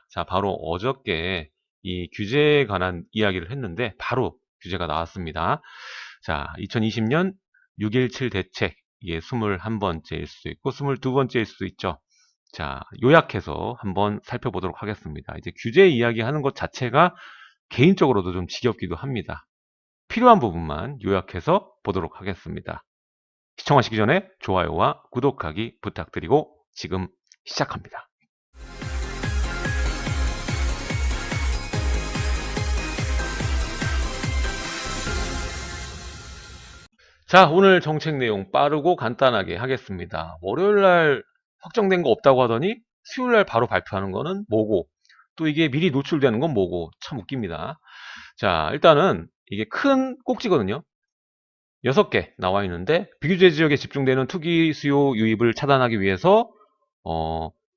자, 바로 어저께 이 규제에 관한 이야기를 했는데 바로 규제가 나왔습니다. 자, 2020년 6.17 대책, 이게 21번째일 수도 있고 22번째일 수도 있죠. 자, 요약해서 한번 살펴보도록 하겠습니다. 이제 규제 이야기하는 것 자체가 개인적으로도 좀 지겹기도 합니다. 필요한 부분만 요약해서 보도록 하겠습니다. 시청하시기 전에 좋아요와 구독하기 부탁드리고 지금 시작합니다. 자, 오늘 정책 내용 빠르고 간단하게 하겠습니다. 월요일날 확정된 거 없다고 하더니 수요일날 바로 발표하는 거는 뭐고, 또 이게 미리 노출되는 건 뭐고, 참 웃깁니다. 자, 일단은 이게 큰 꼭지거든요. 6개 나와 있는데, 비규제 지역에 집중되는 투기 수요 유입을 차단하기 위해서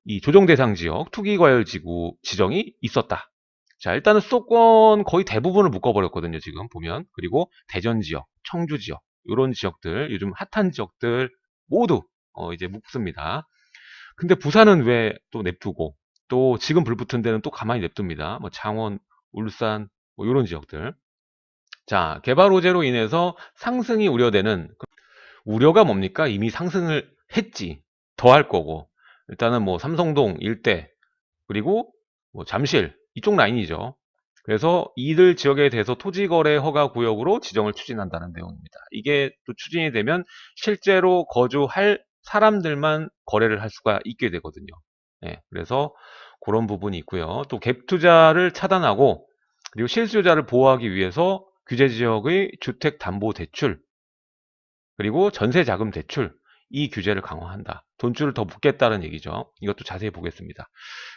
이 조정 대상 지역 투기과열지구 지정이 있었다. 자, 일단은 수도권 거의 대부분을 묶어버렸거든요, 지금 보면. 그리고 대전 지역, 청주 지역, 이런 지역들, 요즘 핫한 지역들 모두 이제 묶습니다. 근데 부산은 왜 또 냅두고, 또 지금 불 붙은 데는 또 가만히 냅둡니다. 뭐 창원, 울산, 뭐 이런 지역들. 자, 개발 호재로 인해서 상승이 우려되는, 우려가 뭡니까? 이미 상승을 했지. 더 할 거고. 일단은 뭐 삼성동 일대, 그리고 뭐 잠실, 이쪽 라인이죠. 그래서 이들 지역에 대해서 토지거래 허가 구역으로 지정을 추진한다는 내용입니다. 이게 또 추진이 되면 실제로 거주할 사람들만 거래를 할 수가 있게 되거든요. 예, 그래서 그런 부분이 있고요. 또 갭 투자를 차단하고, 그리고 실수요자를 보호하기 위해서 규제 지역의 주택담보대출, 그리고 전세자금 대출, 이 규제를 강화한다. 돈줄을 더 묶겠다는 얘기죠. 이것도 자세히 보겠습니다.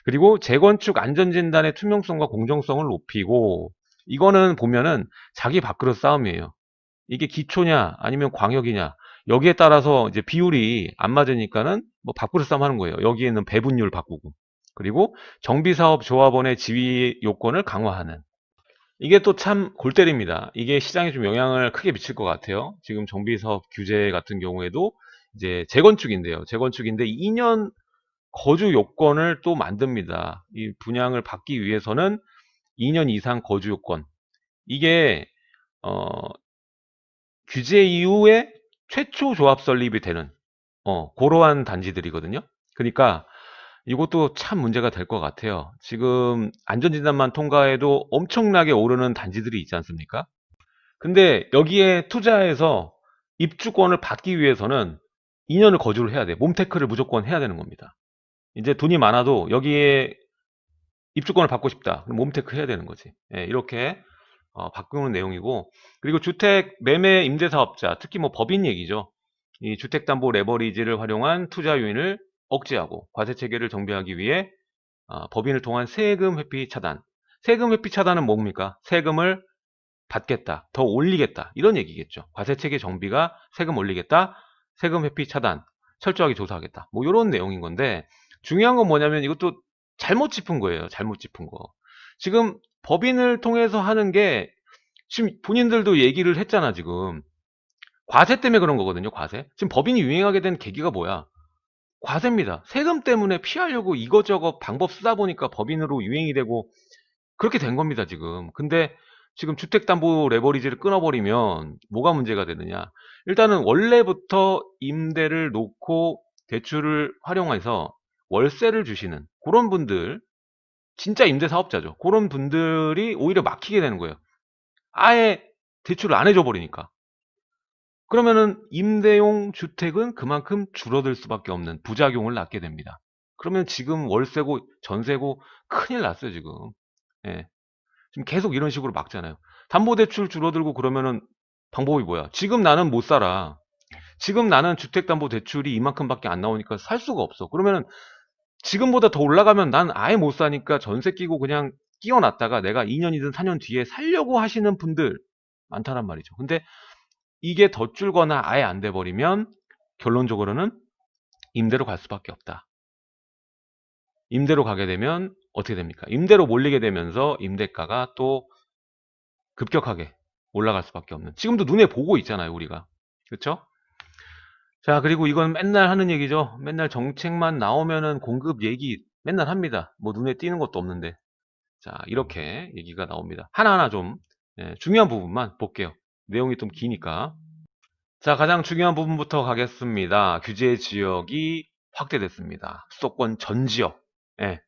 그리고 재건축 안전진단의 투명성과 공정성을 높이고, 이거는 보면은 자기 밥그릇 싸움이에요. 이게 기초냐 아니면 광역이냐, 여기에 따라서 이제 비율이 안 맞으니까는 뭐 밥그릇 싸움 하는 거예요. 여기에는 배분율 바꾸고, 그리고 정비사업 조합원의 지위 요건을 강화하는, 이게 또 참 골 때립니다. 이게 시장에 좀 영향을 크게 미칠 것 같아요. 지금 정비사업 규제 같은 경우에도 이제 재건축인데요. 재건축인데 2년 거주 요건을 또 만듭니다. 이 분양을 받기 위해서는 2년 이상 거주 요건. 이게 규제 이후에 최초 조합 설립이 되는 그러한 단지들이거든요. 그러니까 이것도 참 문제가 될 것 같아요. 지금 안전진단만 통과해도 엄청나게 오르는 단지들이 있지 않습니까? 근데 여기에 투자해서 입주권을 받기 위해서는 2년을 거주를 해야 돼. 몸테크를 무조건 해야 되는 겁니다. 이제 돈이 많아도 여기에 입주권을 받고 싶다. 그럼 몸테크 해야 되는 거지. 예, 이렇게 바꾸는 내용이고, 그리고 주택 매매 임대사업자, 특히 뭐 법인 얘기죠. 이 주택담보 레버리지를 활용한 투자 요인을 억제하고 과세 체계를 정비하기 위해 법인을 통한 세금 회피 차단. 세금 회피 차단은 뭡니까? 세금을 받겠다, 더 올리겠다, 이런 얘기겠죠. 과세 체계 정비가 세금 올리겠다, 세금 회피 차단, 철저하게 조사하겠다, 뭐 이런 내용인 건데, 중요한 건 뭐냐면 이것도 잘못 짚은 거예요. 잘못 짚은 거. 지금 법인을 통해서 하는 게, 지금 본인들도 얘기를 했잖아. 지금 과세 때문에 그런 거거든요. 과세. 지금 법인이 유행하게 된 계기가 뭐야? 과세입니다. 세금 때문에 피하려고 이거저거 방법 쓰다 보니까 법인으로 유행이 되고 그렇게 된 겁니다, 지금. 근데 지금 주택담보 레버리지를 끊어버리면 뭐가 문제가 되느냐? 일단은 원래부터 임대를 놓고 대출을 활용해서 월세를 주시는 그런 분들, 진짜 임대 사업자죠. 그런 분들이 오히려 막히게 되는 거예요. 아예 대출을 안 해줘 버리니까. 그러면은 임대용 주택은 그만큼 줄어들 수밖에 없는 부작용을 낳게 됩니다. 그러면 지금 월세고 전세고 큰일 났어요, 지금. 예. 지금 계속 이런 식으로 막잖아요. 담보대출 줄어들고 그러면은 방법이 뭐야? 지금 나는 못 살아. 지금 나는 주택담보대출이 이만큼밖에 안 나오니까 살 수가 없어. 그러면은 지금보다 더 올라가면 난 아예 못 사니까 전세 끼고 그냥 끼워놨다가 내가 2년이든 4년 뒤에 살려고 하시는 분들 많다란 말이죠. 근데 이게 더 줄거나 아예 안 돼 버리면 결론적으로는 임대로 갈 수밖에 없다. 임대로 가게 되면 어떻게 됩니까? 임대로 몰리게 되면서 임대가가 또 급격하게 올라갈 수밖에 없는. 지금도 눈에 보고 있잖아요, 우리가. 그렇죠? 자, 그리고 이건 맨날 하는 얘기죠. 맨날 정책만 나오면은 공급 얘기 맨날 합니다. 뭐 눈에 띄는 것도 없는데. 자, 이렇게 얘기가 나옵니다. 하나하나 좀 중요한 부분만 볼게요. 내용이 좀 기니까. 자, 가장 중요한 부분부터 가겠습니다. 규제 지역이 확대됐습니다. 수도권 전 지역,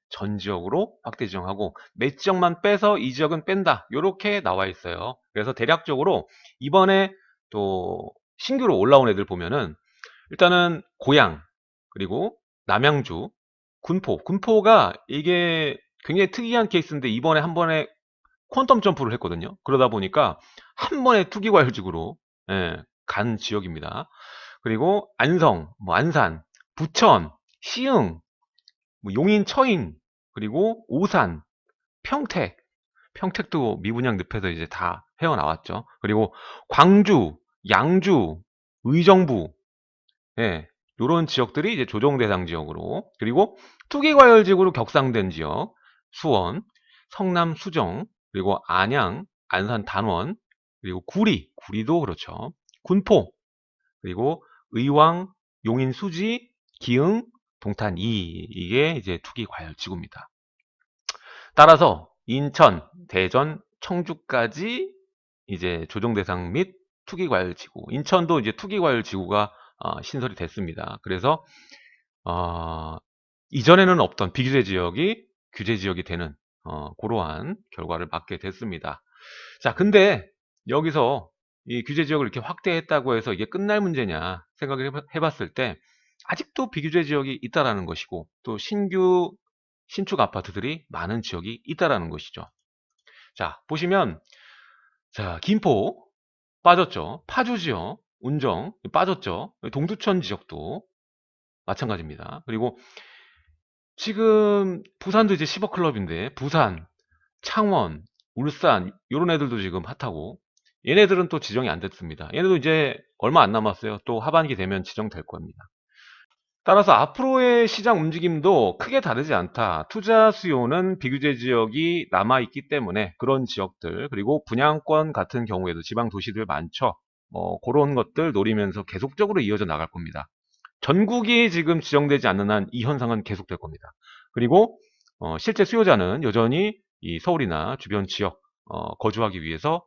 전 지역으로 확대 지정하고 몇 지역만 빼서 이 지역은 뺀다. 이렇게 나와 있어요. 그래서 대략적으로 이번에 또 신규로 올라온 애들 보면은 일단은 고양, 그리고 남양주, 군포가 이게 굉장히 특이한 케이스인데 이번에 한 번에 퀀텀 점프를 했거든요. 그러다 보니까 한 번에 투기과열직으로 간 지역입니다. 그리고 안성, 뭐 안산, 부천, 시흥, 뭐 용인, 처인, 그리고 오산, 평택도 미분양 늪에서 이제 다 헤어나왔죠. 그리고 광주, 양주, 의정부, 요런 지역들이 이제 조정 대상 지역으로, 그리고 투기과열직으로 격상된 지역, 수원, 성남 수정, 그리고 안양, 안산 단원, 그리고 구리도 그렇죠. 군포, 그리고 의왕, 용인 수지, 기흥, 동탄 이게 이제 투기과열지구입니다. 따라서 인천, 대전, 청주까지 이제 조정 대상 및 투기과열지구, 인천도 이제 투기과열지구가 신설이 됐습니다. 그래서 이전에는 없던 비규제 지역이 규제 지역이 되는 그러한 결과를 맞게 됐습니다. 자, 근데 여기서 이 규제 지역을 이렇게 확대했다고 해서 이게 끝날 문제냐 생각을 해봤을 때 아직도 비규제 지역이 있다라는 것이고 또 신축 아파트들이 많은 지역이 있다라는 것이죠. 자, 보시면 자, 김포 빠졌죠. 파주 지역, 운정 빠졌죠. 동두천 지역도 마찬가지입니다. 그리고 지금 부산도 이제 10억 클럽인데 부산, 창원, 울산 요런 애들도 지금 핫하고 얘네들은 또 지정이 안 됐습니다. 얘네도 이제 얼마 안 남았어요. 또 하반기 되면 지정될 겁니다. 따라서 앞으로의 시장 움직임도 크게 다르지 않다. 투자 수요는 비규제 지역이 남아있기 때문에 그런 지역들, 그리고 분양권 같은 경우에도 지방 도시들 많죠. 그런 것들 노리면서 계속적으로 이어져 나갈 겁니다. 전국이 지금 지정되지 않는 한 이 현상은 계속될 겁니다. 그리고 실제 수요자는 여전히 이 서울이나 주변 지역 거주하기 위해서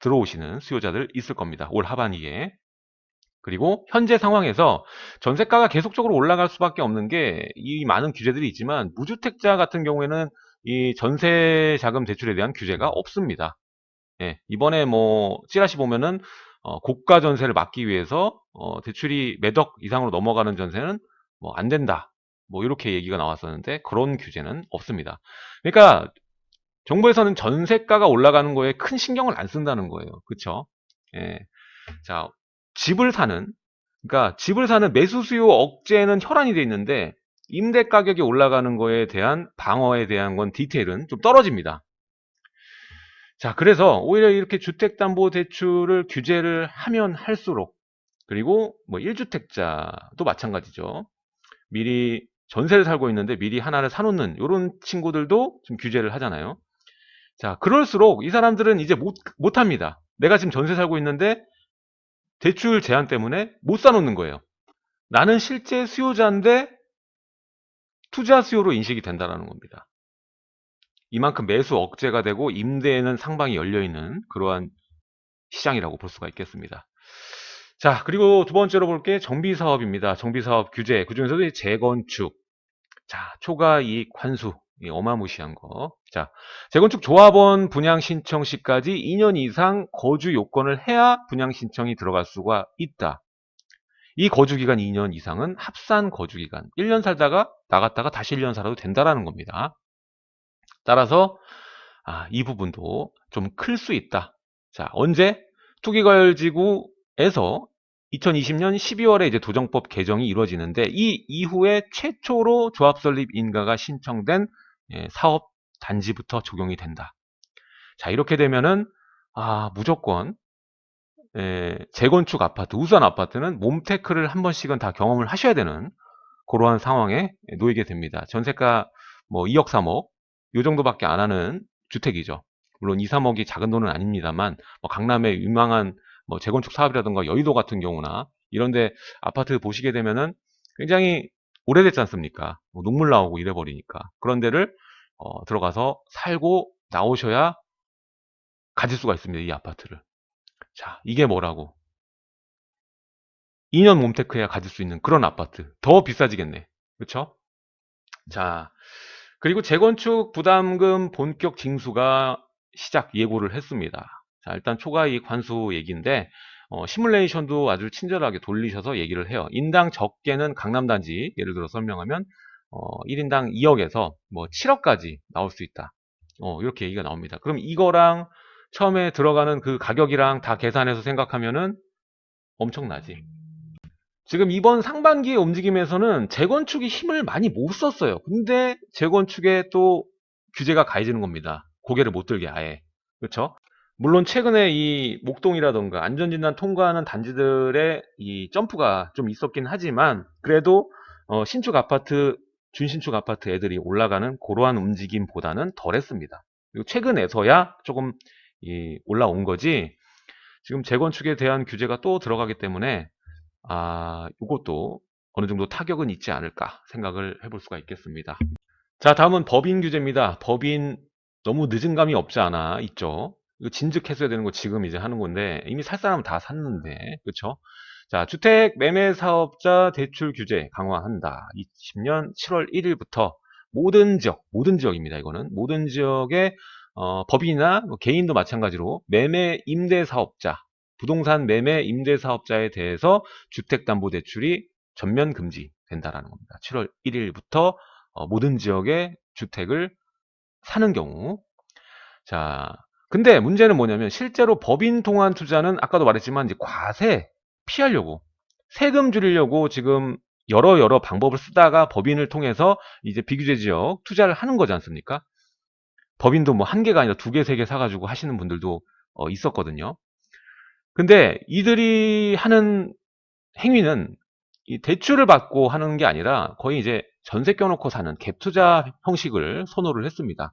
들어오시는 수요자들 있을 겁니다. 올 하반기에. 그리고 현재 상황에서 전세가가 계속적으로 올라갈 수밖에 없는 게 이 많은 규제들이 있지만 무주택자 같은 경우에는 이 전세 자금 대출에 대한 규제가 없습니다. 이번에 뭐 찌라시 보면은 고가 전세를 막기 위해서 대출이 몇억 이상으로 넘어가는 전세는 뭐 안 된다. 뭐 이렇게 얘기가 나왔었는데 그런 규제는 없습니다. 그러니까 정부에서는 전세가가 올라가는 거에 큰 신경을 안 쓴다는 거예요. 그쵸? 예. 자, 그러니까 집을 사는 매수 수요 억제는 혈안이 돼 있는데 임대 가격이 올라가는 거에 대한 방어에 대한 건 디테일은 좀 떨어집니다. 자, 그래서 오히려 이렇게 주택담보대출을 규제를 하면 할수록, 그리고 뭐 1주택자도 마찬가지죠. 미리 전세를 살고 있는데 미리 하나를 사놓는 이런 친구들도 좀 규제를 하잖아요. 자, 그럴수록 이 사람들은 이제 못합니다. 내가 지금 전세 살고 있는데 대출 제한 때문에 못 사놓는 거예요. 나는 실제 수요자인데 투자 수요로 인식이 된다는 겁니다. 이만큼 매수 억제가 되고 임대에는 상방이 열려있는 그러한 시장이라고 볼 수가 있겠습니다. 자, 그리고 두 번째로 볼 게 정비사업입니다. 정비사업 규제, 그중에서도 재건축. 자, 초과 이익 환수. 어마무시한 거. 자, 재건축 조합원 분양 신청 시까지 2년 이상 거주 요건을 해야 분양 신청이 들어갈 수가 있다. 이 거주기간 2년 이상은 합산 거주기간. 1년 살다가 나갔다가 다시 1년 살아도 된다라는 겁니다. 따라서 이 부분도 좀 클 수 있다. 자, 언제? 투기과열지구에서 2020년 12월에 이제 도정법 개정이 이루어지는데 이 이후에 최초로 조합 설립 인가가 신청된 사업 단지부터 적용이 된다. 자, 이렇게 되면은 무조건 재건축 아파트, 우수한 아파트는 몸테크를 한 번씩은 다 경험을 하셔야 되는 그러한 상황에 놓이게 됩니다. 전세가 뭐 2억, 3억 요 정도밖에 안 하는 주택이죠. 물론 2, 3억이 작은 돈은 아닙니다만 뭐 강남의 유망한 뭐 재건축 사업이라든가 여의도 같은 경우나 이런데 아파트 보시게 되면은 굉장히 오래됐지 않습니까? 뭐 눈물 나오고 이래버리니까. 그런 데를 들어가서 살고 나오셔야 가질 수가 있습니다. 이 아파트를. 자, 이게 뭐라고? 2년 몸테크해야 가질 수 있는 그런 아파트. 더 비싸지겠네. 그쵸? 자, 그리고 재건축 부담금 본격 징수가 시작 예고를 했습니다. 자, 일단 초과이익 환수 얘기인데 시뮬레이션도 아주 친절하게 돌리셔서 얘기를 해요. 인당 적게는 강남단지 예를 들어 설명하면 1인당 2억에서 뭐 7억까지 나올 수 있다. 이렇게 얘기가 나옵니다. 그럼 이거랑 처음에 들어가는 그 가격이랑 다 계산해서 생각하면은 엄청나지. 지금 이번 상반기의 움직임에서는 재건축이 힘을 많이 못 썼어요. 근데 재건축에 또 규제가 가해지는 겁니다. 고개를 못 들게 아예. 그렇죠? 물론 최근에 이 목동이라던가 안전진단 통과하는 단지들의 이 점프가 좀 있었긴 하지만 그래도 신축 아파트, 준신축 아파트 애들이 올라가는 그러한 움직임보다는 덜했습니다. 그리고 최근에서야 조금 올라온 거지. 지금 재건축에 대한 규제가 또 들어가기 때문에 이것도 어느 정도 타격은 있지 않을까 생각을 해볼 수가 있겠습니다. 자, 다음은 법인 규제입니다. 법인 너무 늦은 감이 없지 않아 있죠. 이거 진즉했어야 되는 거 지금 이제 하는 건데 이미 살 사람은 다 샀는데 그렇죠? 자, 주택 매매 사업자 대출 규제 강화한다. 20년 7월 1일부터 모든 지역입니다. 이거는 모든 지역의 법인이나 뭐 개인도 마찬가지로 매매 임대 사업자, 부동산 매매 임대 사업자에 대해서 주택담보대출이 전면 금지된다라는 겁니다. 7월 1일부터 모든 지역의 주택을 사는 경우. 자, 근데 문제는 뭐냐면 실제로 법인 통한 투자는 아까도 말했지만 이제 과세 피하려고 세금 줄이려고 지금 여러 방법을 쓰다가 법인을 통해서 이제 비규제 지역 투자를 하는 거지 않습니까? 법인도 뭐 한 개가 아니라 두 개, 세 개 사가지고 하시는 분들도 있었거든요. 근데 이들이 하는 행위는 이 대출을 받고 하는 게 아니라 거의 이제 전세 껴놓고 사는 갭 투자 형식을 선호를 했습니다.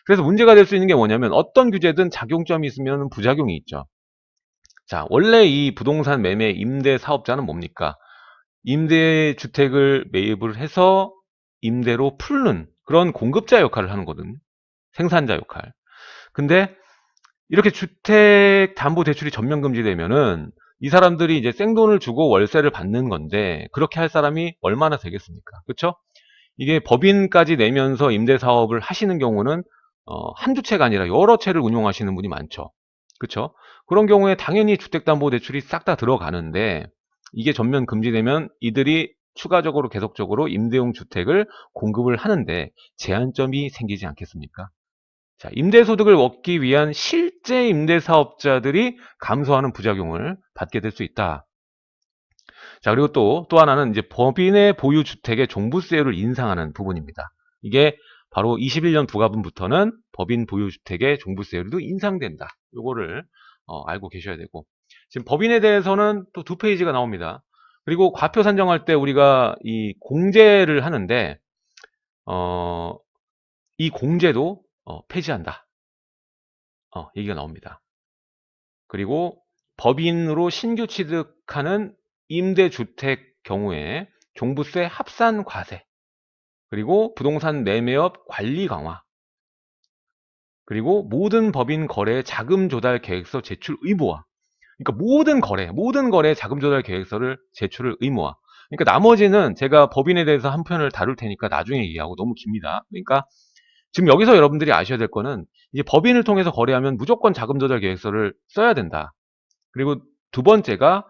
그래서 문제가 될 수 있는 게 뭐냐면 어떤 규제든 작용점이 있으면 부작용이 있죠. 자, 원래 이 부동산 매매 임대 사업자는 뭡니까? 임대주택을 매입을 해서 임대로 풀는 그런 공급자 역할을 하는 거거든요. 생산자 역할. 근데 이렇게 주택담보대출이 전면 금지되면은 이 사람들이 이제 생돈을 주고 월세를 받는 건데 그렇게 할 사람이 얼마나 되겠습니까? 그렇죠? 이게 법인까지 내면서 임대사업을 하시는 경우는 한두 채가 아니라 여러 채를 운용하시는 분이 많죠. 그렇죠? 그런 경우에 당연히 주택담보대출이 싹 다 들어가는데 이게 전면 금지되면 이들이 추가적으로 계속적으로 임대용 주택을 공급을 하는데 제한점이 생기지 않겠습니까? 자, 임대소득을 얻기 위한 실제 임대사업자들이 감소하는 부작용을 받게 될 수 있다. 자, 그리고 또 하나는 이제 법인의 보유주택의 종부세율을 인상하는 부분입니다. 이게 바로 21년 부가분부터는 법인 보유주택의 종부세율도 인상된다. 요거를 알고 계셔야 되고. 지금 법인에 대해서는 또 두 페이지가 나옵니다. 그리고 과표 산정할 때 우리가 이 공제를 하는데, 이 공제도 폐지한다. 얘기가 나옵니다. 그리고 법인으로 신규 취득하는 임대주택 경우에 종부세 합산 과세, 그리고 부동산 매매업 관리 강화, 그리고 모든 법인 거래 자금 조달 계획서 제출 의무화. 그러니까 모든 거래 자금 조달 계획서를 제출을 의무화. 그러니까 나머지는 제가 법인에 대해서 한 편을 다룰 테니까 나중에 얘기하고 너무 깁니다. 그러니까 지금 여기서 여러분들이 아셔야 될 거는 이제 법인을 통해서 거래하면 무조건 자금 조달 계획서를 써야 된다. 그리고 두 번째가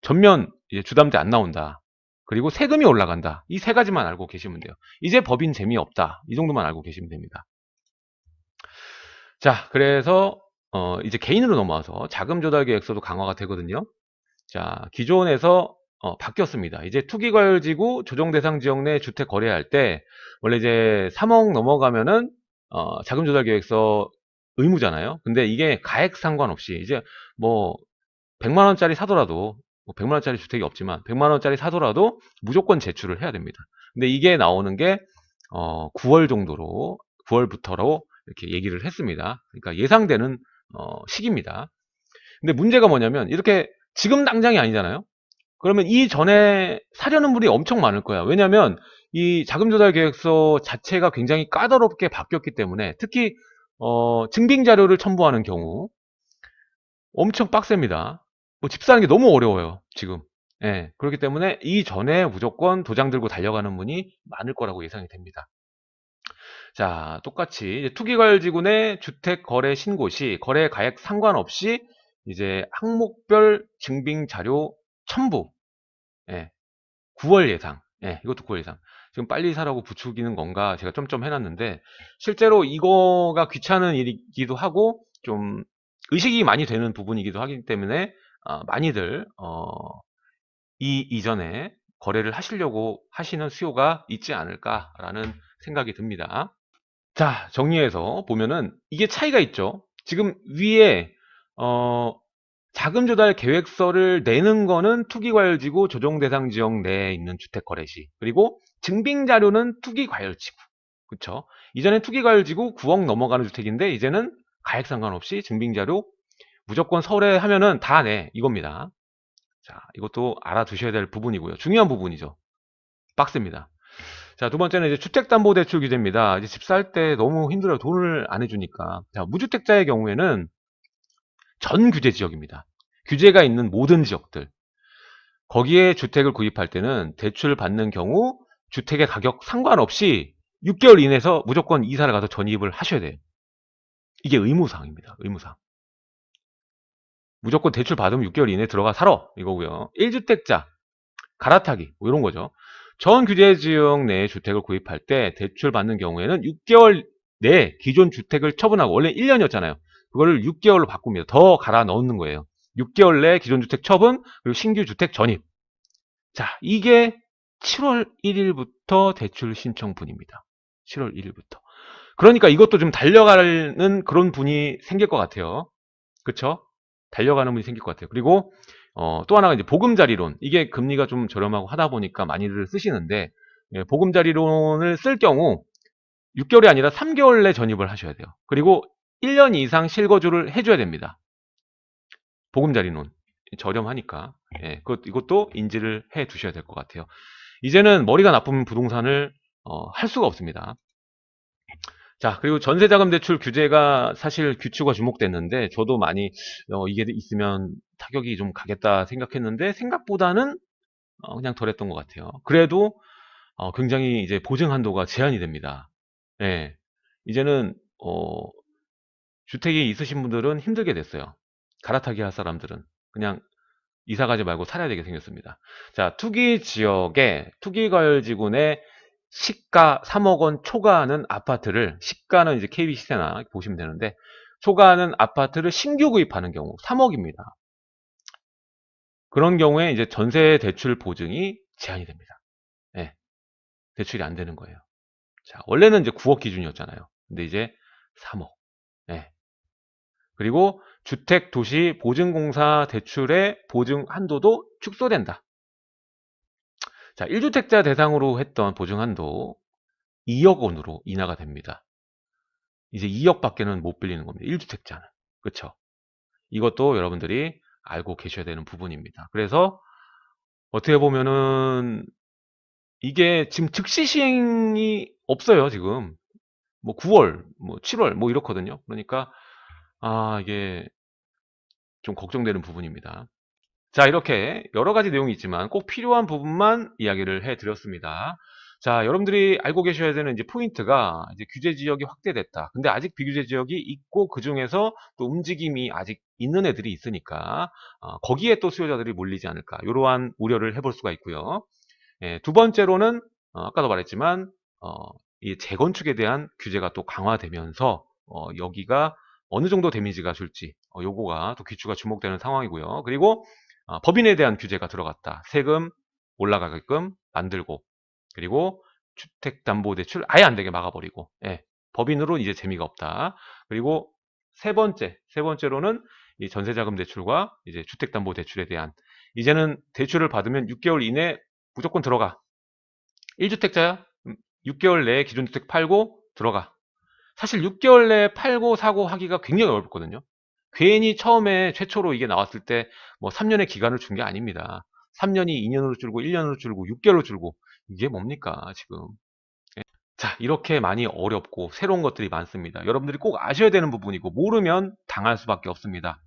전면 이제 주담대 안 나온다. 그리고 세금이 올라간다. 이 세 가지만 알고 계시면 돼요. 이제 법인 재미없다. 이 정도만 알고 계시면 됩니다. 자, 그래서 이제 개인으로 넘어와서 자금 조달 계획서도 강화가 되거든요. 자, 기존에서 바뀌었습니다. 이제 투기과열지구 조정대상 지역 내 주택 거래할 때 원래 이제 3억 넘어가면은 자금 조달 계획서 의무잖아요. 근데 이게 가액 상관없이 이제 뭐 100만 원짜리 사더라도 100만 원짜리 주택이 없지만 100만 원짜리 사더라도 무조건 제출을 해야 됩니다. 근데 이게 나오는 게 9월 정도로 9월부터로 이렇게 얘기를 했습니다. 그러니까 예상되는 시기입니다. 근데 문제가 뭐냐면 이렇게 지금 당장이 아니잖아요. 그러면 이전에 사려는 분이 엄청 많을 거야. 왜냐면 이 자금조달 계획서 자체가 굉장히 까다롭게 바뀌었기 때문에, 특히 증빙 자료를 첨부하는 경우 엄청 빡셉니다. 뭐 집 사는 게 너무 어려워요, 지금. 예, 그렇기 때문에 이전에 무조건 도장 들고 달려가는 분이 많을 거라고 예상이 됩니다. 자, 똑같이 이제 투기과열지구내 주택거래 신고 시 거래 가액 상관없이 이제 항목별 증빙 자료 첨부. 예, 9월 예상. 예, 이것도 9월 예상. 지금 빨리 사라고 부추기는 건가 제가 점점 해놨는데, 실제로 이거가 귀찮은 일이기도 하고 좀 의식이 많이 되는 부분이기도 하기 때문에 많이들 이전에 거래를 하시려고 하시는 수요가 있지 않을까라는 생각이 듭니다. 자, 정리해서 보면은 이게 차이가 있죠. 지금 위에 자금 조달 계획서를 내는 거는 투기과열지구 조정대상 지역 내에 있는 주택거래시, 그리고 증빙자료는 투기과열지구. 그쵸? 이전에 투기과열지구 9억 넘어가는 주택인데 이제는 가액 상관없이 증빙자료 무조건 서울에 하면은 다 내, 이겁니다. 자, 이것도 알아두셔야 될 부분이고요. 중요한 부분이죠. 빡셉니다. 자, 두 번째는 이제 주택담보대출 규제입니다. 이제 집 살 때 너무 힘들어요. 돈을 안 해주니까. 자, 무주택자의 경우에는 전 규제 지역입니다. 규제가 있는 모든 지역들. 거기에 주택을 구입할 때는 대출 받는 경우 주택의 가격 상관없이 6개월 이내에서 무조건 이사를 가서 전입을 하셔야 돼요. 이게 의무사항입니다. 의무사항. 무조건 대출 받으면 6개월 이내에 들어가 살아, 이거고요. 1주택자 갈아타기 뭐 이런 거죠. 전 규제 지역 내에 주택을 구입할 때 대출 받는 경우에는 6개월 내에 기존 주택을 처분하고, 원래 1년이었잖아요. 그거를 6개월로 바꿉니다. 더 갈아 넣는 거예요. 6개월 내에 기존 주택 처분, 그리고 신규 주택 전입. 자, 이게 7월 1일부터 대출 신청분입니다. 7월 1일부터. 그러니까 이것도 좀 달려가는 그런 분이 생길 것 같아요. 그쵸? 달려가는 분이 생길 것 같아요. 그리고 또 하나가 이제 보금자리론. 이게 금리가 좀 저렴하고 하다 보니까 많이들 쓰시는데, 예, 보금자리론을 쓸 경우 6개월이 아니라 3개월 내 전입을 하셔야 돼요. 그리고 1년 이상 실거주를 해줘야 됩니다. 보금자리론 저렴하니까, 예, 이것도 인지를 해 두셔야 될 것 같아요. 이제는 머리가 나쁜 부동산을 할 수가 없습니다. 자, 그리고 전세자금 대출 규제가 사실 규칙화 주목됐는데, 저도 많이 이게 있으면 타격이 좀 가겠다 생각했는데 생각보다는 그냥 덜했던 것 같아요. 그래도 굉장히 이제 보증 한도가 제한이 됩니다. 예, 이제는 주택이 있으신 분들은 힘들게 됐어요. 갈아타기 할 사람들은 그냥 이사 가지 말고 살아야 되게 생겼습니다. 자, 투기 지역에 투기과열지구 내 시가 3억 원 초과하는 아파트를, 시가는 이제 KB 시세나 보시면 되는데, 초과하는 아파트를 신규 구입하는 경우 3억입니다. 그런 경우에 이제 전세 대출 보증이 제한이 됩니다. 네, 대출이 안 되는 거예요. 자, 원래는 이제 9억 기준이었잖아요. 근데 이제 3억. 네. 그리고 주택도시보증공사 대출의 보증 한도도 축소된다. 자, 1주택자 대상으로 했던 보증 한도 2억 원으로 인하가 됩니다. 이제 2억 밖에는 못 빌리는 겁니다. 1주택자는. 그쵸? 이것도 여러분들이 알고 계셔야 되는 부분입니다. 그래서 어떻게 보면은 이게 지금 즉시 시행이 없어요, 지금. 뭐 9월, 뭐 7월, 뭐 이렇거든요. 그러니까, 이게 좀 걱정되는 부분입니다. 자, 이렇게 여러 가지 내용이 있지만 꼭 필요한 부분만 이야기를 해드렸습니다. 자, 여러분들이 알고 계셔야 되는 이제 포인트가, 이제 규제 지역이 확대됐다. 근데 아직 비규제 지역이 있고 그 중에서 또 움직임이 아직 있는 애들이 있으니까 거기에 또 수요자들이 몰리지 않을까, 이러한 우려를 해볼 수가 있고요. 예, 두 번째로는 아까도 말했지만 이 재건축에 대한 규제가 또 강화되면서 여기가 어느 정도 데미지가 줄지, 요거가 또 귀추가 주목되는 상황이고요. 그리고 법인에 대한 규제가 들어갔다. 세금 올라가게끔 만들고, 그리고 주택담보대출 아예 안 되게 막아버리고, 예, 법인으로 이제 재미가 없다. 그리고 세 번째로는 이 전세자금 대출과 이제 주택담보대출에 대한, 이제는 대출을 받으면 6개월 이내 무조건 들어가. 1주택자야? 6개월 내에 기존 주택 팔고 들어가. 사실 6개월 내에 팔고 사고 하기가 굉장히 어렵거든요. 괜히 처음에 최초로 이게 나왔을 때 뭐 3년의 기간을 준 게 아닙니다. 3년이 2년으로 줄고 1년으로 줄고 6개월로 줄고 이게 뭡니까 지금. 자, 이렇게 많이 어렵고 새로운 것들이 많습니다. 여러분들이 꼭 아셔야 되는 부분이고 모르면 당할 수밖에 없습니다.